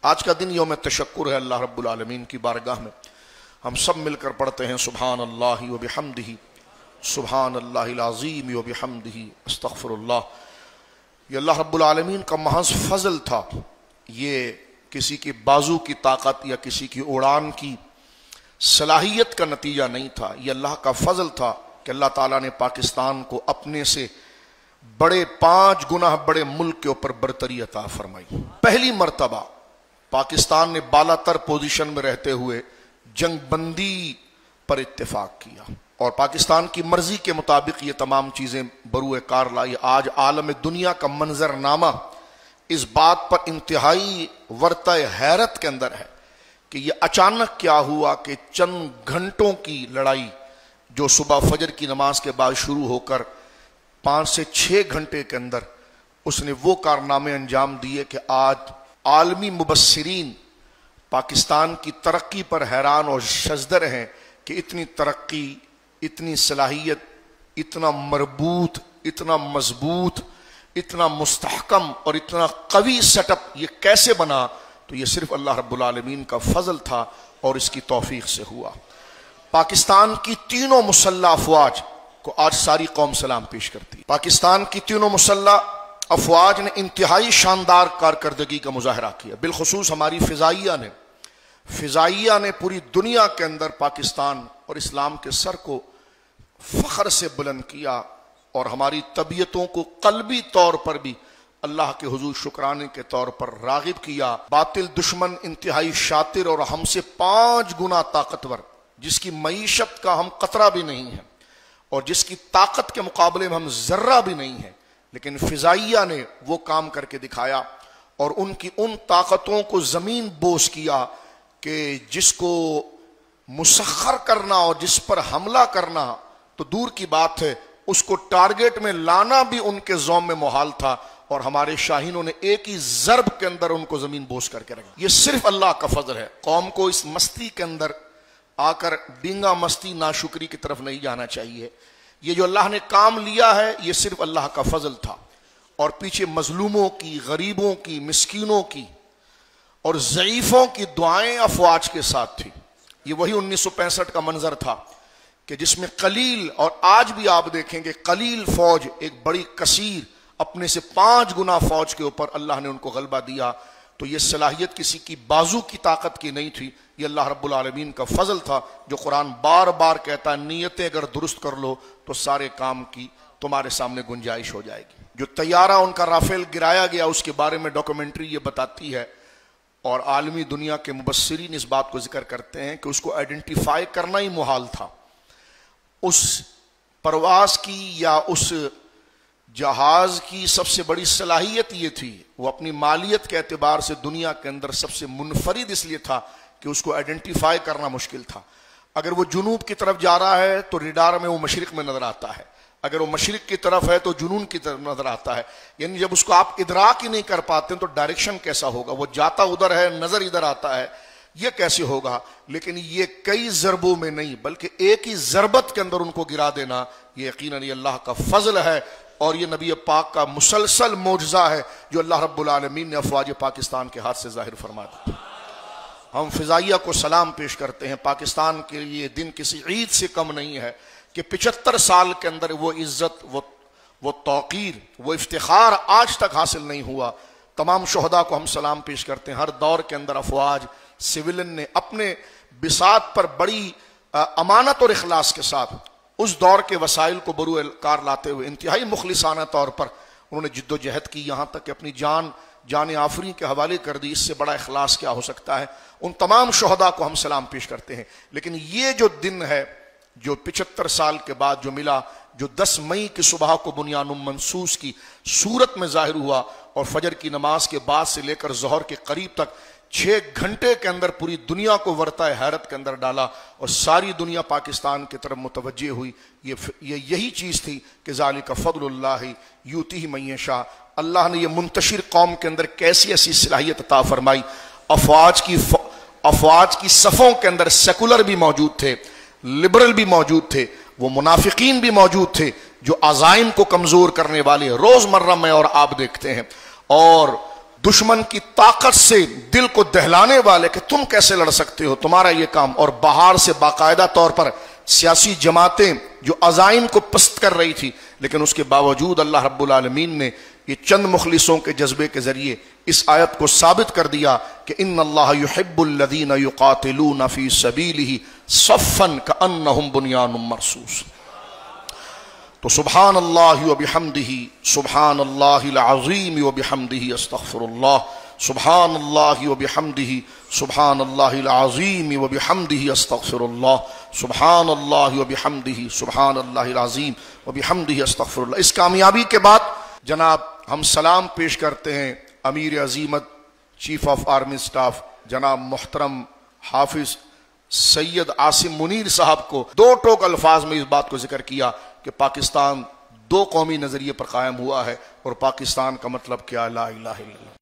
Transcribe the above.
آج کا دن یوم تشکر ہے اللہ رب العالمین کی بارگاہ میں. ہم سب مل کر پڑھتے ہیں سبحان اللہ و بحمدہ، سبحان اللہ العظیم و بحمدہ، استغفر اللہ. یہ اللہ رب العالمین کا محض فضل تھا. یہ کسی کی بازو کی طاقت یا کسی کی اڑان کی صلاحیت کا نتیجہ نہیں تھا. یہ اللہ کا فضل تھا کہ اللہ تعالیٰ نے پاکستان کو اپنے سے بڑے 5 گنا بڑے ملک کے اوپر برتری عطا فرمائی. پہلی مرتبہ پاکستان نے بالا تر پوزیشن میں رہتے ہوئے جنگ بندی پر اتفاق کیا اور پاکستان کی مرضی کے مطابق یہ تمام چیزیں بروئے کار لائی. آج عالم دنیا کا منظرنامہ اس بات پر انتہائی ورطہ حیرت کے اندر ہے کہ یہ اچانک کیا ہوا کہ چند گھنٹوں کی لڑائی جو صبح فجر کی نماز کے بعد شروع ہو کر 5 سے 6 گھنٹے کے اندر اس نے وہ کارنامے انجام دیے کہ آج عالمی مبصرین پاکستان کی ترقی پر حیران اور شزدر ہیں کہ اتنی ترقی، اتنی صلاحیت، اتنا مربوط، اتنا مضبوط، اتنا مستحکم اور اتنا قوی سیٹ اپ یہ کیسے بنا؟ تو یہ صرف اللہ رب العالمین کا فضل تھا اور اس کی توفیق سے ہوا. پاکستان کی تینوں مسلح افواج کو آج ساری قوم سلام پیش کرتی ہے. پاکستان کی تینوں مسلح افواج نے انتہائی شاندار کارکردگی کا مظاہرہ کیا. بالخصوص ہماری فضائیہ نے پوری دنیا کے اندر پاکستان اور اسلام کے سر کو فخر سے بلند کیا اور ہماری طبیعتوں کو قلبی طور پر بھی اللہ کے حضور شکرانے کے طور پر راغب کیا. باطل دشمن انتہائی شاطر اور ہم سے 5 گنا طاقتور، جس کی معیشت کا ہم قطرہ بھی نہیں ہے اور جس کی طاقت کے مقابلے میں ہم ذرہ بھی نہیں ہیں، لیکن فضائیہ نے وہ کام کر کے دکھایا اور ان کی ان طاقتوں کو زمین بوس کیا کہ جس کو مسخر کرنا اور جس پر حملہ کرنا تو دور کی بات ہے، اس کو ٹارگٹ میں لانا بھی ان کے زوم میں محال تھا اور ہمارے شاہینوں نے ایک ہی ضرب کے اندر ان کو زمین بوس کر کے رکھا. یہ صرف اللہ کا فضل ہے. قوم کو اس مستی کے اندر آ کر ڈینگا مستی ناشکری کی طرف نہیں جانا چاہیے. یہ جو اللہ نے کام لیا ہے یہ صرف اللہ کا فضل تھا اور پیچھے مظلوموں کی، غریبوں کی، مسکینوں کی اور ضعیفوں کی دعائیں افواج کے ساتھ تھی. یہ وہی 1965 کا منظر تھا کہ جس میں قلیل، اور آج بھی آپ دیکھیں گے قلیل فوج ایک بڑی کثیر اپنے سے 5 گنا فوج کے اوپر اللہ نے ان کو غلبہ دیا. تو یہ صلاحیت کسی کی بازو کی طاقت کی نہیں تھی، یہ اللہ رب العالمین کا فضل تھا جو قرآن بار بار کہتا ہے نیتیں اگر درست کر لو تو سارے کام کی تمہارے سامنے گنجائش ہو جائے گی. جو طیارہ ان کا رافیل گرایا گیا اس کے بارے میں ڈاکومنٹری یہ بتاتی ہے اور عالمی دنیا کے مبصرین اس بات کو ذکر کرتے ہیں کہ اس کو آئیڈینٹیفائی کرنا ہی محال تھا. اس پرواز کی یا اس جہاز کی سب سے بڑی صلاحیت یہ تھی، وہ اپنی مالیت کے اعتبار سے دنیا کے اندر سب سے منفرد اس لیے تھا کہ اس کو آئیڈینٹیفائی کرنا مشکل تھا. اگر وہ جنوب کی طرف جا رہا ہے تو ریڈار میں وہ مشرق میں نظر آتا ہے، اگر وہ مشرق کی طرف ہے تو جنون کی طرف نظر آتا ہے. یعنی جب اس کو آپ ادراک ہی نہیں کر پاتے تو ڈائریکشن کیسا ہوگا؟ وہ جاتا ادھر ہے، نظر ادھر آتا ہے، یہ کیسے ہوگا؟ لیکن یہ کئی ضربوں میں نہیں بلکہ ایک ہی ضربت کے اندر ان کو گرا دینا یہ یقیناً یہ اللہ کا فضل ہے اور یہ نبی پاک کا مسلسل معجزہ ہے جو اللہ رب العالمین نے افواج پاکستان کے ہاتھ سے ظاہر فرما دیا. ہم فضائیہ کو سلام پیش کرتے ہیں. پاکستان کے لیے دن کسی عید سے کم نہیں ہے کہ 75 سال کے اندر وہ عزت، وہ توقیر، وہ افتخار آج تک حاصل نہیں ہوا. تمام شہداء کو ہم سلام پیش کرتے ہیں. ہر دور کے اندر افواج سویلن نے اپنے بساط پر بڑی امانت اور اخلاص کے ساتھ اس دور کے وسائل کو بروئے کار لاتے ہوئے انتہائی مخلصانہ طور پر انہوں نے جد و جہد کی، یہاں تک کہ اپنی جان آفرین کے حوالے کر دی. اس سے بڑا اخلاص کیا ہو سکتا ہے؟ ان تمام شہداء کو ہم سلام پیش کرتے ہیں. لیکن یہ جو دن ہے جو 75 سال کے بعد جو ملا، جو 10 مئی کی صبح کو بنیان منصوص کی صورت میں ظاہر ہوا اور فجر کی نماز کے بعد سے لے کر ظہر کے قریب تک 6 گھنٹے کے اندر پوری دنیا کو ورطہ حیرت کے اندر ڈالا اور ساری دنیا پاکستان کی طرف متوجہ ہوئی. یہی چیز تھی کہ ذالک فضل اللہ یؤتیہ من یشاء. اللہ نے یہ منتشر قوم کے اندر کیسی ایسی صلاحیت عطا فرمائی. افواج کی صفوں کے اندر سیکولر بھی موجود تھے، لبرل بھی موجود تھے، وہ منافقین بھی موجود تھے جو عزائم کو کمزور کرنے والے روزمرہ میں اور آپ دیکھتے ہیں، اور دشمن کی طاقت سے دل کو دہلانے والے کہ تم کیسے لڑ سکتے ہو، تمہارا یہ کام. اور باہر سے باقاعدہ طور پر سیاسی جماعتیں جو عزائم کو پست کر رہی تھی، لیکن اس کے باوجود اللہ رب العالمین نے یہ چند مخلصوں کے جذبے کے ذریعے اس آیت کو ثابت کر دیا کہ ان اللہ یحب الذین یقاتلون فی سبیلہ صفا کأنہم بنیان مرصوص. تو سبحان اللہ وبحمدہ، سبحان اللہ العظیم وبحمدہ استغفر اللہ، سبحان اللہ وبحمدہ، سبحان اللہ العظیم وبحمدہ استغفر اللہ، سبحان اللہ وبحمدہ، سبحان اللہ العظیم وبحمدہ استغفر اللہ. اس کامیابی کے بعد جناب ہم سلام پیش کرتے ہیں امیر عظیمت چیف آف آرمی اسٹاف جناب محترم حافظ سید عاصم منیر صاحب کو. دو ٹوک الفاظ میں اس بات کو ذکر کیا کہ پاکستان دو قومی نظریے پر قائم ہوا ہے، اور پاکستان کا مطلب کیا؟ لا الہ الا اللہ.